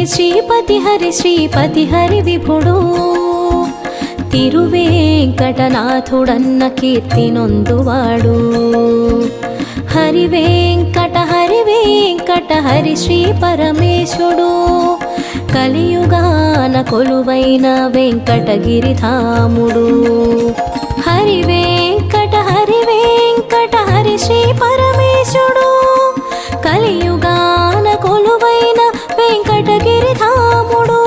శ్రీపతి హరి విభుడు తిరువేంకటనాథుడన్న కీర్తి నొందువాడు హరి వెంకట హరి శ్రీ పరమేశుడు కలియుగాన కొలువైన వెంకటగిరిధాముడు హరి వెంకట హరి శ్రీ పరమేశుడు కలియుగాన కొలువైన వెంకటగిరిధాముడు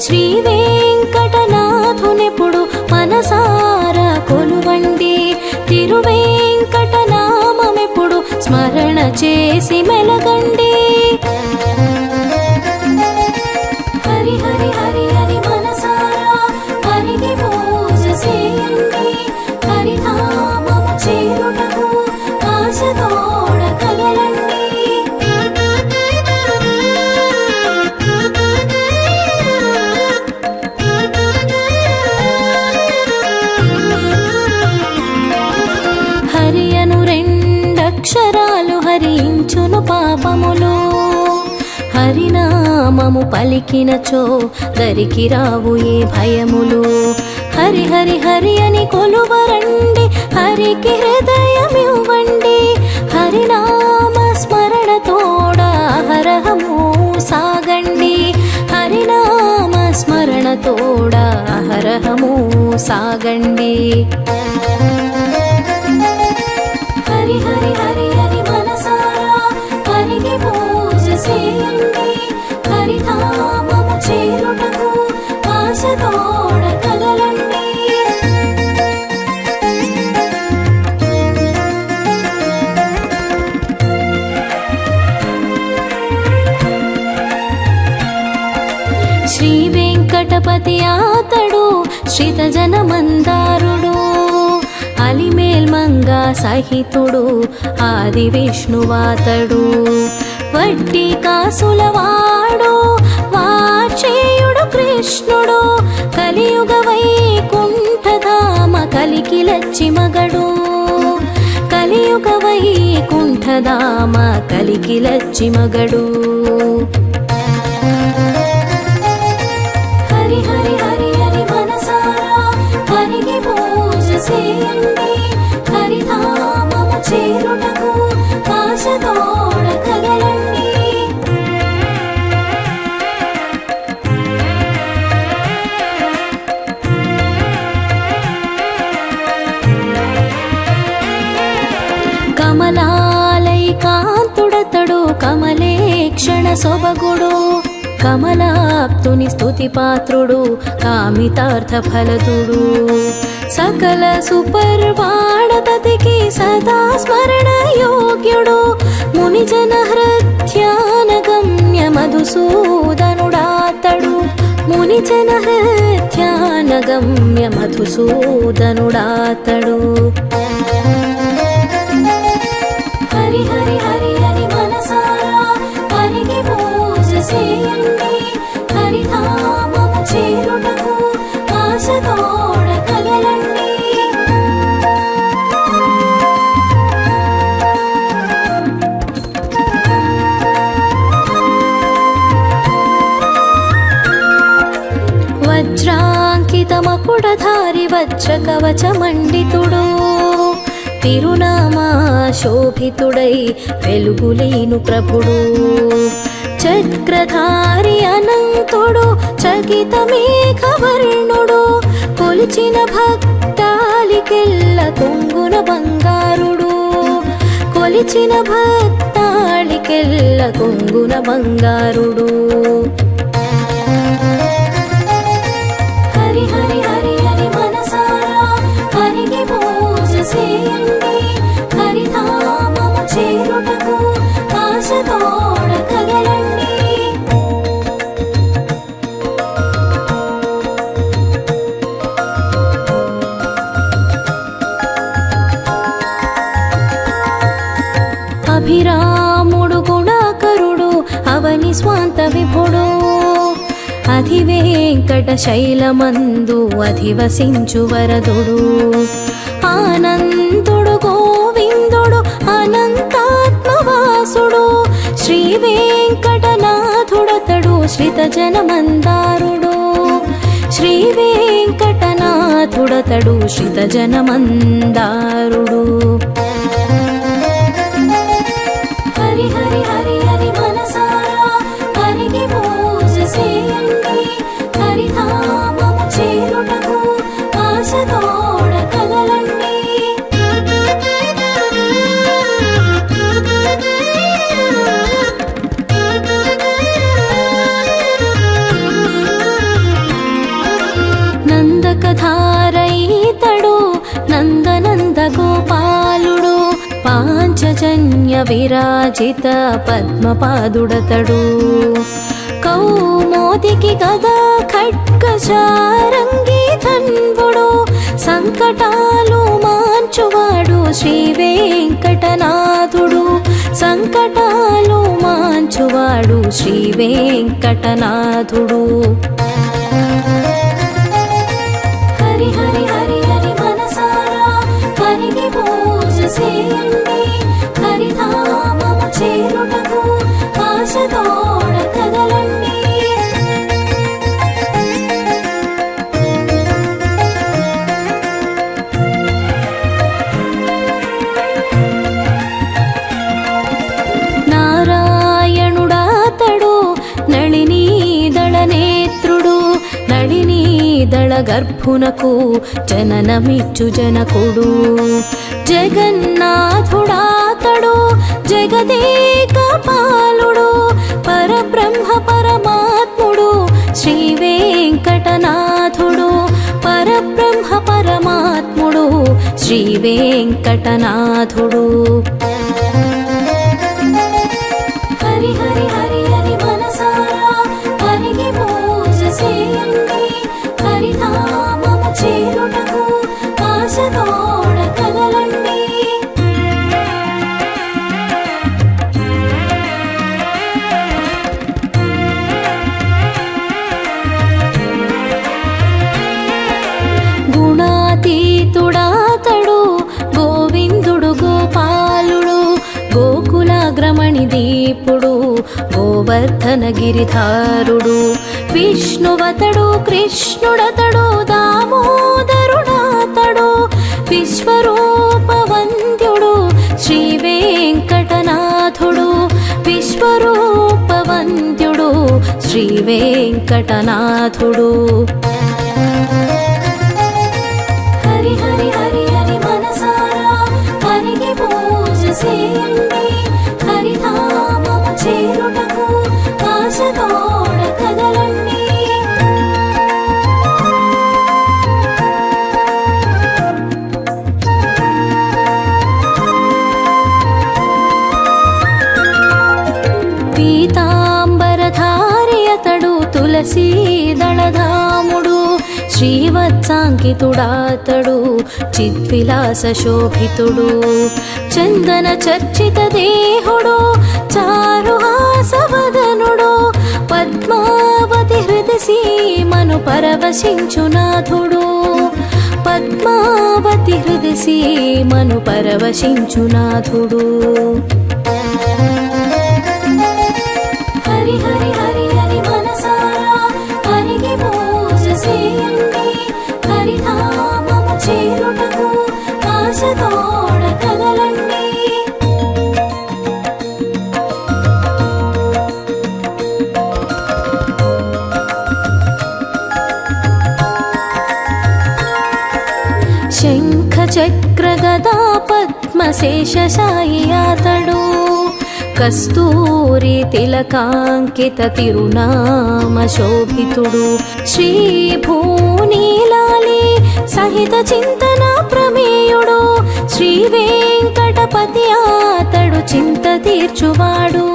శ్రీ వెంకటనాథునెప్పుడు మనసారా కొలువండి తిరువేంకటనామమెప్పుడు స్మరణ చేసి మెలగండి హరి హరి హరి హరి మనసారా హరికి పూజ చేయండి హరిధామము చేరుటకు ఆశతోడ కదలండి హరి అను రెండక్షరాలు హరించును పాపములు హరినామము పలికినచో దరికి రావు ఏ భయములు హరి హరి హరి అని కొలువరండి హరికి హృదయమివ్వండి హరినామ స్మరణ తోడ అహరహము సాగండి హరినామ స్మరణ తోడ అహరహము సాగండి హరి హరి హరి హరి మనసారా హరికి పూజ చేయండి హరిధామము చేరుటకు ఆశతోడ కదలండి శ్రీ వెంకటపతి ఆతడు శ్రితజన మందారుడు అలిమేల్మంగా సహితుడు ఆది విష్ణువాతడు వడ్డీ కాసులవాడు వాచేయుడు కృష్ణుడు కలియుగ వైకుంఠధామ కలికి లచ్చి మగడు కలియుగ వైకుంఠధామ కలికి లచ్చి మగడు హరి హరి హరి హరి మనసారా హరికి పూజ చేయండి హరిధామము చేరుటకు ఆశతోడ కదలండి కమలాలై కాంతుడతడు కమలేక్షణ సొబగుడు కమలాప్తుని స్తుతి పాత్రుడు కామితార్థ ఫలదుడు సకల సుపర్వాడతతికి సదా స్మరణ యోగ్యుడు మునిజన హృద్యాన గమ్య మధుసూదనుడాతడు మునిజన హృద్యాన గమ్య మధుసూదనుడాతడు హరి హరి హరి హరి మనసారా హరికి పూజ చేయండి హరిధామము చేరుటకు ఆశతోడ కదలండి వజ్రాంకితమకుడధారి వజ్ర కవచమండితుడు తిరునామా శోభితుడై వెలుగులేను ప్రభుడు చక్రధారి అనంతుడు చకిత మేఘవర్ణుడు కొలిచిన భక్తాళికెల్ల కొంగున బంగారుడు కొలిచిన భక్తాళికెల్ల కొంగున బంగారుడు హరి హరి హరి హరి మనసారా హరికి పూజ చేయండి హరిధామము చేరుటకు ఆశతోడ కదలండి అభిరాముడు గుణాకరుడు అవని స్వాంత విభుడు అధివేంకట శైలమందు అధివసించు వరదుడు ఆనందుడు గోవిందుడు అనంతాత్మవాసుడు శ్రీ వెంకటనాథుడతడు శ్రితజనమందారుడు శ్రీ వెంకటనాథుడతడు శ్రితజనమందారుడు హరి హరి హరి హరి మనసారా హరికి పూజ చేయండి హరిధామము చేరుటకు ఆశతోడ కదలండి నందకధారయితడు నందనంద గోపాలుడు పాంచజన్య విరాజిత పద్మపాదుడతడు కౌమోదికి గదా ఖడ్గచారంగి ధన్వుడు సంకటాలు మాంచువాడు శ్రీ వెంకటనాథుడు సంకటాలు మాంచువాడు శ్రీ వెంకటనాథుడు హరి హరి హరి హరి మనసారా హరికి పూజ చేయండి హరిధామము చేరుటకు ఆశతోడ కదలండి నారాయణుడాతడు నళినీదళ నేత్రుడు నళినీదళ గర్భునకు జననమిచ్చు జనకుడు జగన్నాథుడాతడు జగదేక పాలుడు పరబ్రహ్మ పరమాత్ముడు శ్రీ వెంకటనాథుడు పరబ్రహ్మ పరమాత్ముడు శ్రీ వెంకటనాథుడు హరి హరి హరి హరి మనసారా హరికి పూజ చేయండి హరిధామము చేరుటకు ఆశతోడ కదలండి గుణాతీతుడాతడు గోవిందుడు గోపాలుడు గోకులాగ్రమణి దీపుడు గోవర్ధన గిరిధారుడు విష్ణువతడు కృష్ణుడతడు దామోదరుడాతడు విశ్వరూప వంద్యుడు శ్రీ వెంకటనాథుడు విశ్వరూప వంద్యుడు శ్రీ వెంకటనాథుడు హరి హరి హరి హరి మనసారా హరికి పూజ చేయండి హరిధామము చేరుటకు ఆశతోడ కదలండి పీతాంబరధారియతడు తులసీదళధాముడు శ్రీవత్సాంకితుడాతడు చిద్విలాస శోభితుడు చందన చర్చిత దేహుడు చారుహాసవదనుడు పద్మావతి హృది సీమను పరవశించునాథుడు పద్మావతి హృది సీమను పరవశించునాథుడు హరి హరి హరి హరి మనసారా హరికి పూజ చేయండి హరిధామము చేరుటకు ఆశతోడ కదలండి శంఖ చక్ర గదా పద్మశేషశాయి అతడు కస్తూరి తిలకాంకిత తిరునామ శోభితుడు శ్రీ భూనీలాలి సహిత చింతన ప్రమేయుడు శ్రీ వెంకటపతి ఆతడు చింత తీర్చువాడు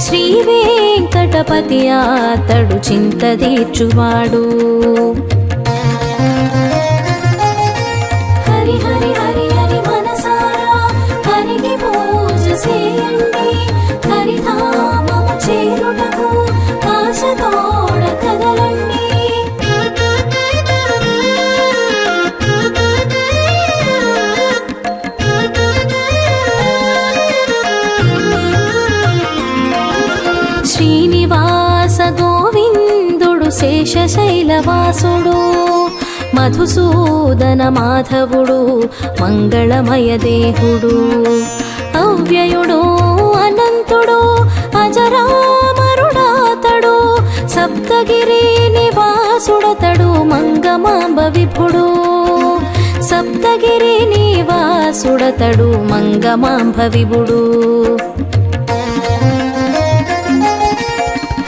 శ్రీ వెంకటపతి ఆతడు చింత తీర్చువాడు హరి హరి హరి హరి మనసారా హరికి పూజ చేయండి హరిధామము చేరుటకు ఆశతోడ కదలండి శ్రీనివాస శేషశైలవాసుడు మధుసూదన మాధవుడు మంగళమయ దేహుడు అవ్యయుడు అనంతుడు అజరామరుడాతడు సప్తగిరి నివాసుడతడు మంగమాంబ విభుడు సప్తగిరి నివాసుడతడు మంగమాంబ విభుడు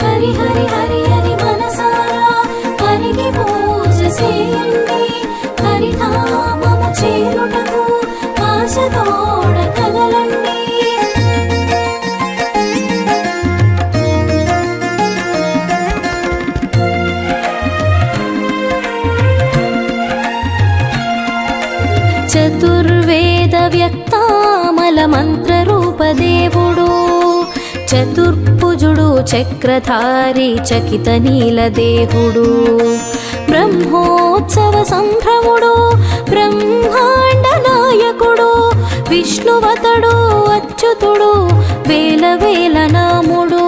హరి హరి హరి హరి మనసారా హరికి పూజ చేయండి హరిధామము చేరుటకు ఆశతోడ కదలండి చతుర్వేద వ్యక్తామల మంత్రరూపదేవుడు చతుర్భుజుడు చక్రధారి చకిత నీలదేహుడు బ్రహ్మోత్సవ సంభ్రముడు బ్రహ్మాండ నాయకుడు విష్ణువతడు అచ్యుతుడు వేల వేల నాముడు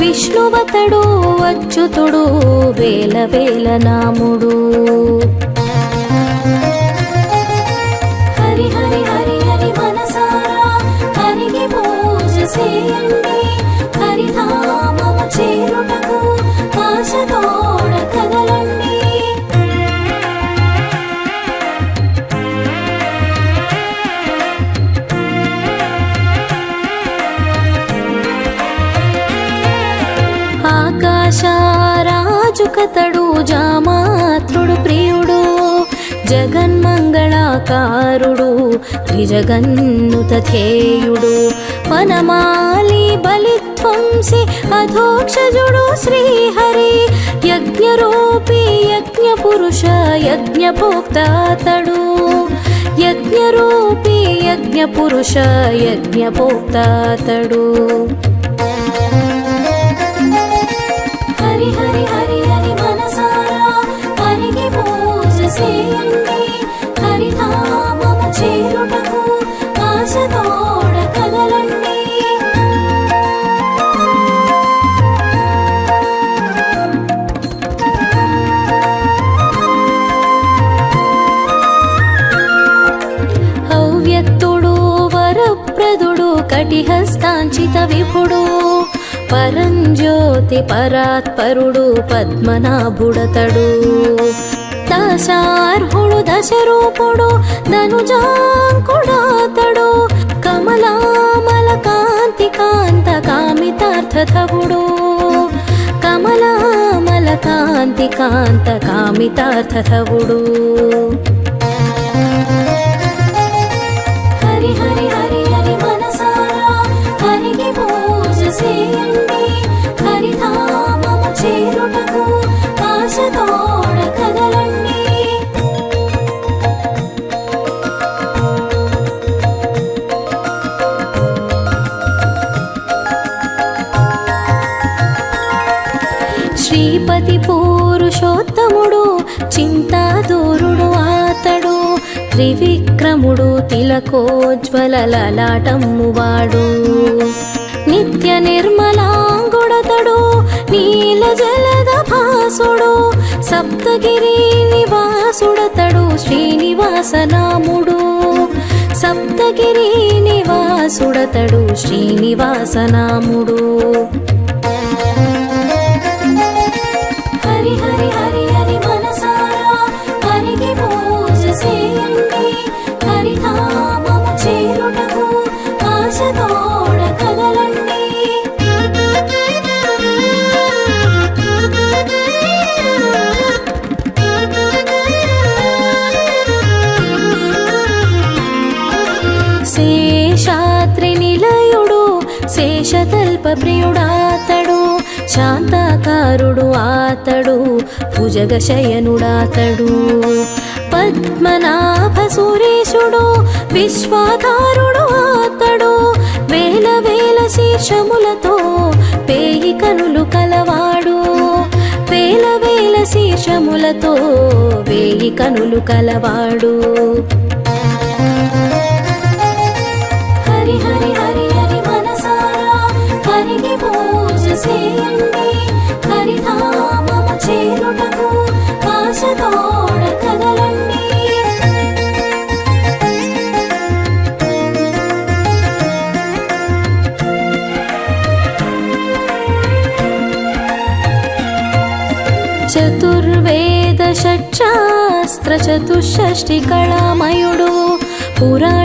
విష్ణువతడు అచ్యుతుడు వేల వేల నాముడు హరి హరి హరి హరి మనసారా హరికి పూజ చేయండి హరిధామము చేరుటకు ఆశతోడ కదలండి ఆకాశరాజు కతడు జామాత్రుడు ప్రియుడు జగన్మంగళాకారుడు త్రిజగన్నుత ధ్యేయుడు వనమాలి బలిధ్వంసి అధోక్షజుడు శ్రీహరి యజ్ఞరూపి యజ్ఞపురుష యజ్ఞభోక్తాతడు యజ్ఞరూపి యజ్ఞపురుష యజ్ఞభోక్తాతడు హరి హరి హరి హరి మనసారా హరికి పూజ చేయండి హరిధామము చేరుటకు ఆశతోడ కదలండి హవ్యక్తుడు వరప్రదుడు కటిహస్తాంచిత విభుడు పరంజ్యోతి పరాత్పరుడు పద్మనాభుడతడు దశార్హుడు దశరూపుడు ధనుజాంకుడాతడు కమలామల కాంతి కాంత కామితార్థతవుడు కమలామల కాంతి కాంత కామితార్థతవుడు హరి హరి హరి హరి మనసారా హరికి పూజ చేయండి హరిధామము చేరుటకు ఆశతోడ కదలండి శ్రీపతి పురుషోత్తముడు చింతాదూరుడు ఆతడు త్రివిక్రముడు తిలకోజ్వల లలాటమ్మువాడు నిత్య నిర్మలాంగుడతడు నీల జలద భాసుడు సప్తగిరి నివాసుడతడు శ్రీనివాసనాముడు సప్తగిరి నివాసుడతడు శ్రీనివాసనాముడు హరి హరి హరి హరి మనసారా హరికి పూజ చేయండి హరిధామము చేరుటకు ఆశతోడ కదలండి శేషాద్రి నిలయుడు శేషతల్ప ప్రియుడాతడు శాంతాకారుడు ఆతడు భుజగశయనుడాతడు పద్మనాభ సురేశుడు విశ్వాధారుడు ఆతడు వేల వేల శీర్షములతో పేయి కనులు కలవాడు వేల వేల శీర్షములతో వేయి కనులు కలవాడు హరి హరి హరి హరి మనసారా హరికి పూజ చేయండి హరిధామము చతుర్వేద షట్శాస్త్ర చతుషష్టి కళామయుడు పురాణేతిహాసాలలో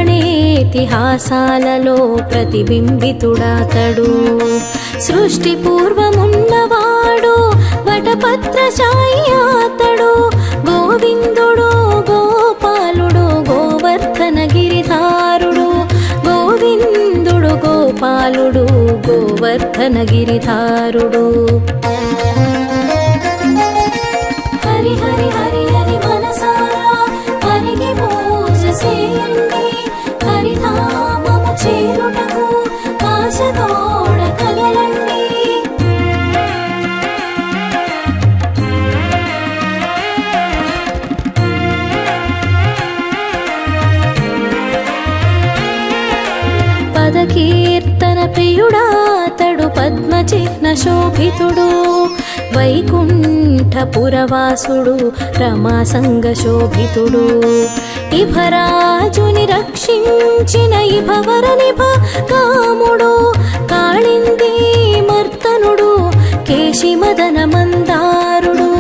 ప్రతిబింబితుడాతడు సృష్టి పూర్వమున్నవాడు వటపత్రశాయి అతడు గోవిందుడు గోపాలుడు గోవర్ధన గిరిధారుడు గోవిందుడు గోపాలుడు గోవర్ధన గిరిధారుడు హరి హరి హరి హరి మనసారా హరికి పూజ చేయండి హరిధామము చేరుటకు ఆశతోడ కదలండి పదకీర్తన ప్రియుడాతడు పద్మచిహ్న శోభితుడు వైకుంఠపురవాసుడు రమాసంగ శోభితుడు ఇభరాజుని రక్షించిన ఇభవర నిభ కాముడు కాళింది మర్తనుడు కేశి మదన మందారుడు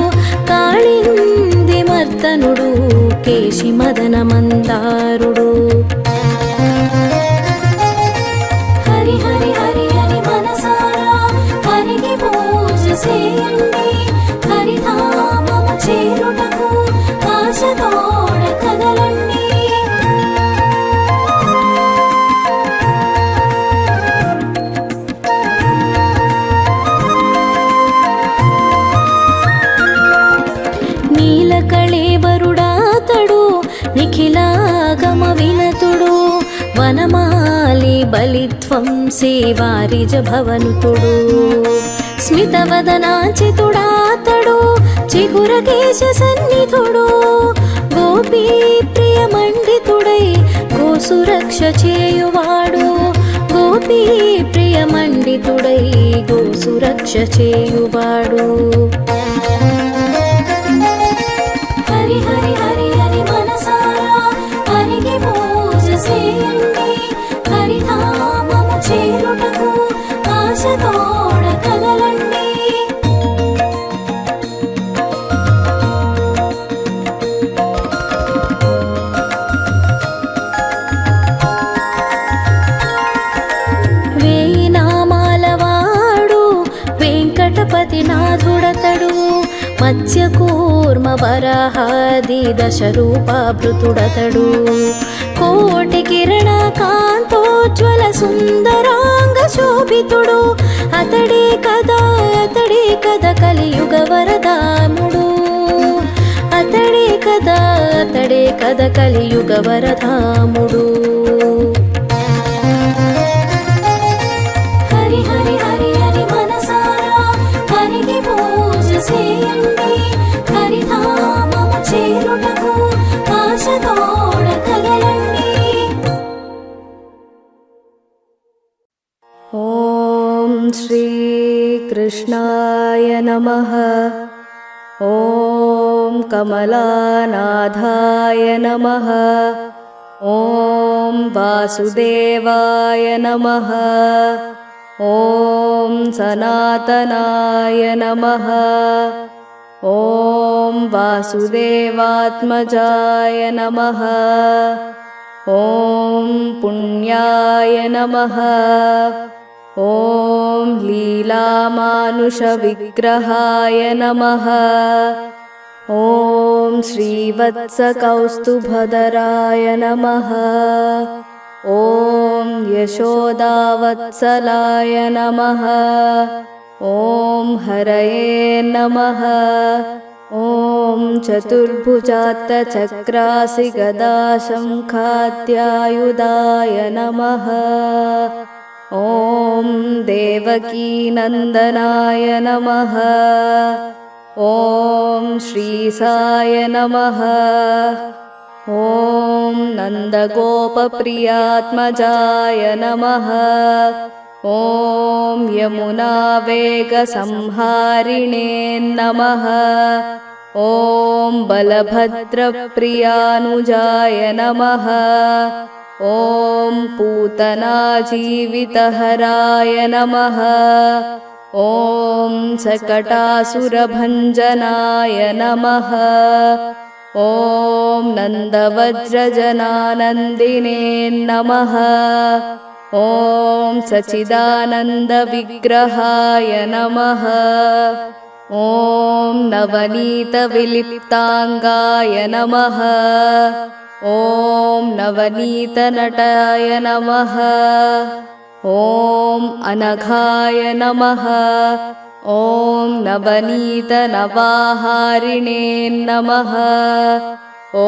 కాళింది మర్తనుడు కేశి మదన మందారుడు హరి హరి హరి హరి మనసారా హరికి పూజ చేయండి హరిధామము చేరుటకు ఆశతోడ కదలండి నీలకళేవరుడాతడు నిఖిలాగమ వినతుడు వనమాలి బలిధ్వంసీ వారిజ భవనుతుడు స్మితవదనాచితుడాతడు చిగురకేశ సన్నిధుడు గోపీ ప్రియ మండితుడై గోసురక్ష చేయువాడు గోపీ ప్రియ మండితుడై గోసురక్ష చేయువాడు హరి హరి హరి హరి మనసారా హరికి పూజ చేయండి హరిధామము చేరుటకు ఆశతోడ కదలండి వేయి నామాలవాడు వెంకటపతి నాథుడతడు మత్స్యకూర్మ వరాహాది దశరూపాభృతుడతడు కోటి కిరణ కాంతోజ్వల సుందరాంగ శోభితుడు అతడే కదా కలియుగ వరదాముడు అతడే కదా కలియుగ వరదాముడు హరి హరి హరి హరి మనసారా హరికి పూజ చేయండి హరిధామము చేరుటకు ఆశతోడ కదలండి ఓం శ్రీ కృష్ణాయ నమః ఓం కమలానాథాయ నమః ఓం వాసుదేవాయ నమః ఓం సనాతనాయ నమః ఓం వాసుదేవాత్మజాయ నమః ఓం పుణ్యాయ నమః ఓం లీలామానుష విగ్రహాయ నమః ఓం శ్రీవత్సకౌస్తుభధరాయ నమః ఓం యశోదావత్సలాయ నమః ఓం హరయే నమః ఓం చతుర్భుజాత్తచక్రాసి గదాశంఖాద్యాయుధాయ నమః ఓం దేవకీనందనాయ నమః ఓం శ్రీసాయ నమః ఓం నందగోపప్రియాత్మజాయ నమః ఓం యమునావేగసంహారిణే నమః ఓం బలభద్రప్రియానుజాయ నమః ఓం పూతనాజీవితహరాయ నమః ॐ सकटासुरभञ्जनाय नमः। ॐ नन्दवज्रजनानन्दिने नमः। ॐ सच्चिदानन्दविग्रहाय नमः। ॐ नवनीतविलिप्ताङ्गाय नमः। ॐ नवनीतनटाय नमः। ॐ अनघाय नमः। ॐ नवनीतनवाहारिणे नमः। ॐ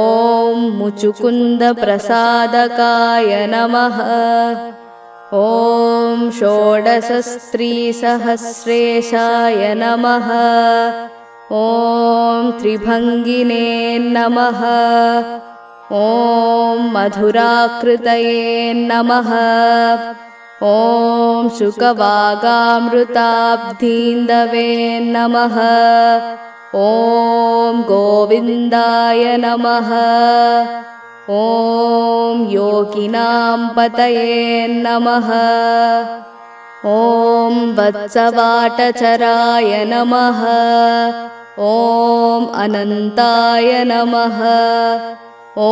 मुचुकुन्दप्रसादकाय नमः। ॐ षोडशस्त्रीसहस्रेशाय नमः। ॐ त्रिभङ्गिने नमः। ॐ मधुराकृतये नमः। ॐ शुकवागामृताब्धीन्दवे नमः। ॐ गोविन्दाय नमः। ॐ योगिनां पतये नमः। ॐ वत्सवाटचराय नमः। ॐ अनन्ताय नमः। ॐ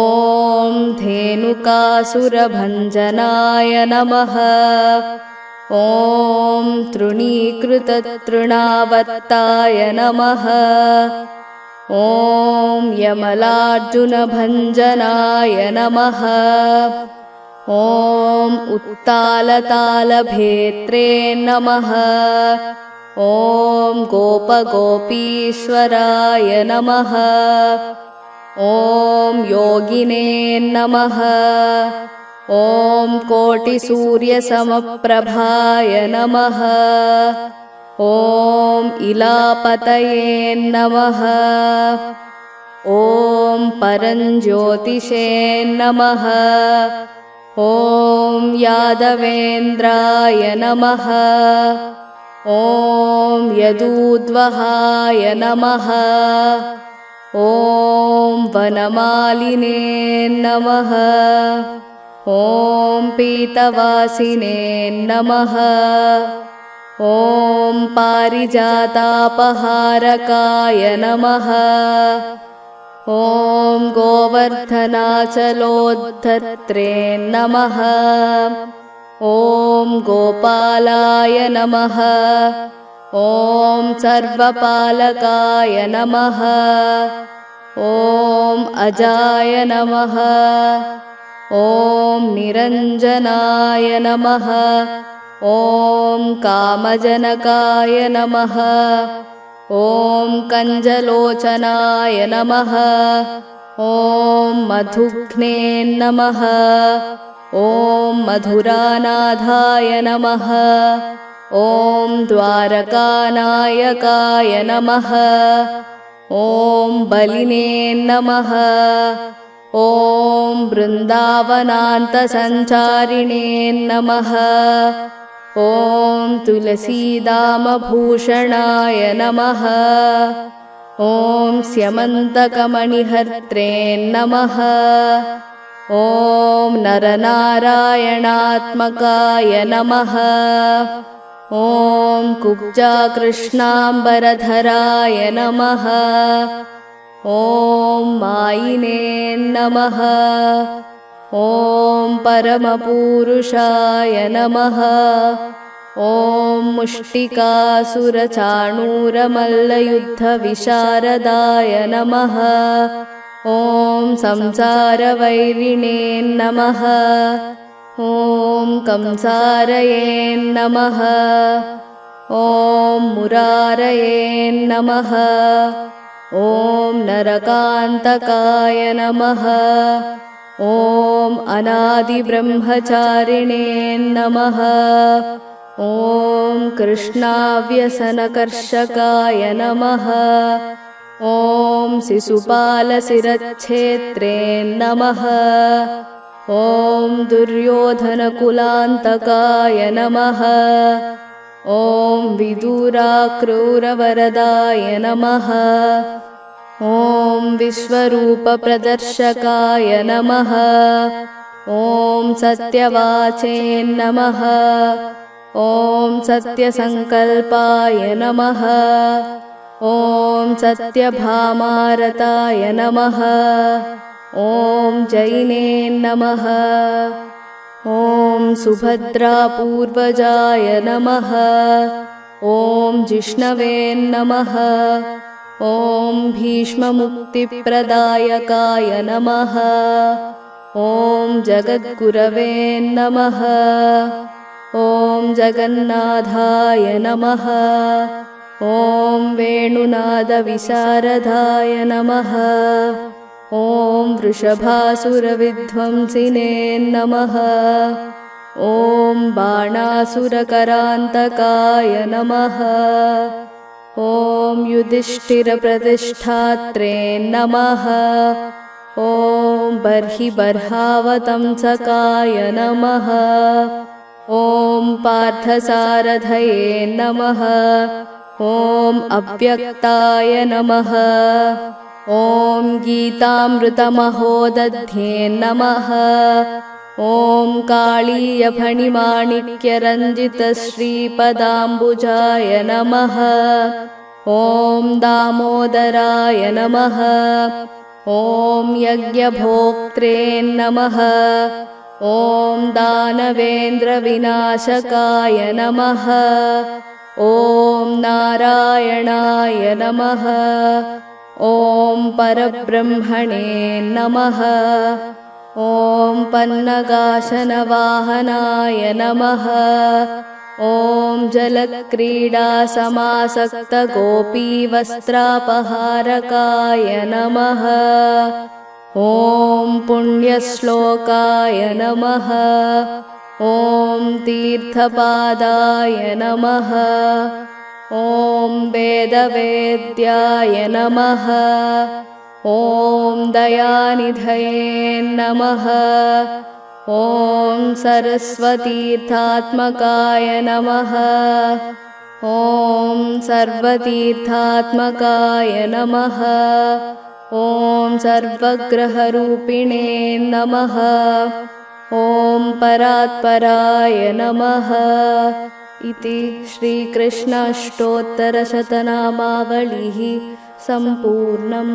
धेनुकासुरभञ्जनाय नमः। ॐ तृणीकृततृणावत्ताय नमः। ॐ यमलार्जुनभञ्जनाय नमः। ॐ उत्तालतालभेत्रे नमः। ॐ गोपगोपीश्वराय नमः। ॐ योगिने नमः। ॐ कोटिसूर्यसमप्रभाय नमः। ॐ इलापतये नमः। ॐ परञ्ज्योतिषे नमः। ॐ यादवेन्द्राय नमः। ॐ यदूद्वहाय नमः। ॐ वनमालिने नमः। ॐ पीतवासिने नमः। ॐ पारिजातापहारकाय नमः। ॐ गोवर्धनाचलोद्धत्रे नमः। ॐ गोपालाय नमः। ॐ सर्वपालकाय नमः। ॐ अजाय नमः। ॐ निरञ्जनाय नमः। ॐ कामजनकाय नमः। ॐ कञ्जलोचनाय नमः। ॐ मधुघ्ने नमः। ॐ मधुरानाथाय नमः। ॐ द्वारकानायकाय नमः। ॐ बलिने नमः। ॐ वृन्दावनान्तसञ्चारिणे नमः। ॐ तुलसीदामभूषणाय नमः। ॐ स्यमन्तकमणिहर्त्रे नमः। ॐ नरनारायणात्मकाय नमः। ॐ कुब्जाकृष्णाम्बरधराय नमः। ॐ मायिने नमः। ॐ परमपूरुषाय नमः। ॐ मुष्टिकासुरचाणूरमल्लयुद्धविशारदाय नमः। ॐ संसारवैरिणे नमः। ॐ कंसारये नमः। ॐ मुरारये नमः। ॐ नरकान्तकाय नमः। ॐ अनादिब्रह्मचारिणे नमः। ॐ कृष्णाव्यसनकर्षकाय नमः। ॐ शिशुपालशिरच्छेत्रे नमः। ॐ दुर्योधनकुलान्तकाय नमः। ॐ विदुराक्रूरवरदाय नमः। ॐ विश्वरूपप्रदर्शकाय नमः। ॐ सत्यवाचे नमः। ॐ सत्यसङ्कल्पाय नमः। ॐ सत्यभामारताय नमः। ॐ जैने नमः। ॐ सुभद्रापूर्वजाय नमः। ॐ जिष्णवे नमः। ॐ भीष्ममुक्तिप्रदायकाय नमः। ॐ जगद्गुरवे नमः। ॐ जगन्नाथाय नमः। ॐ वेणुनादविशारदाय नमः। ॐ वृषभासुरविध्वंसिने नमः। ॐ बाणासुरकरान्तकाय नमः। ॐ युधिष्ठिरप्रतिष्ठात्रे नमः। ॐ बर्हिबर्हावतंसकाय नमः। ॐ पार्थसारथये नमः। ॐ अव्यक्ताय नमः। ॐ गीतामृतमहोदध्ये नमः। ॐ काळीयफणिमाणिक्यरञ्जितश्रीपदाम्बुजाय नमः। ॐ दामोदराय नमः। ॐ यज्ञभोक्त्रे नमः। ॐ दानवेन्द्रविनाशकाय नमः। ॐ नारायणाय नमः। ॐ परब्रह्मणे नमः। ॐ पन्नगाशनवाहनाय नमः। ॐ जलक्रीडासमासक्तगोपीवस्त्रापहारकाय नमः। ॐ पुण्यश्लोकाय नमः। ॐ तीर्थपादाय नमः। ॐ वेदवेद्याय नमः। ॐ दयानिधये नमः। ॐ सरस्वतीर्थात्मकाय नमः। ॐ सर्वतीर्थात्मकाय नमः। ॐ सर्वग्रहरूपिणे नमः। ॐ परात्पराय नमः। इति श्रीकृष्णाष्टोत्तरशतनामावलिः सम्पूर्णम्।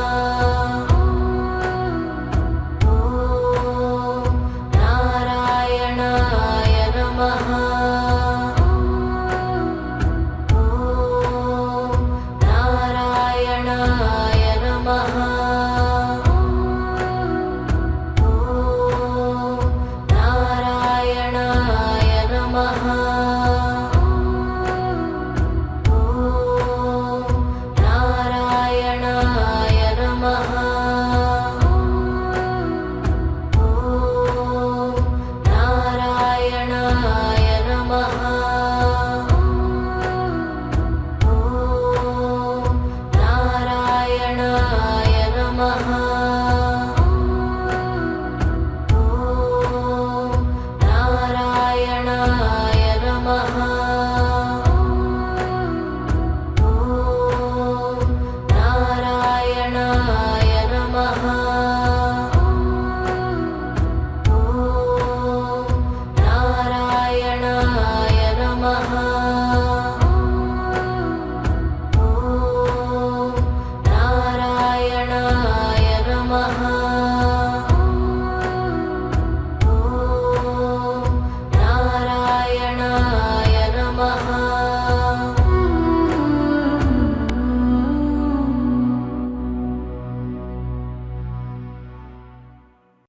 नमः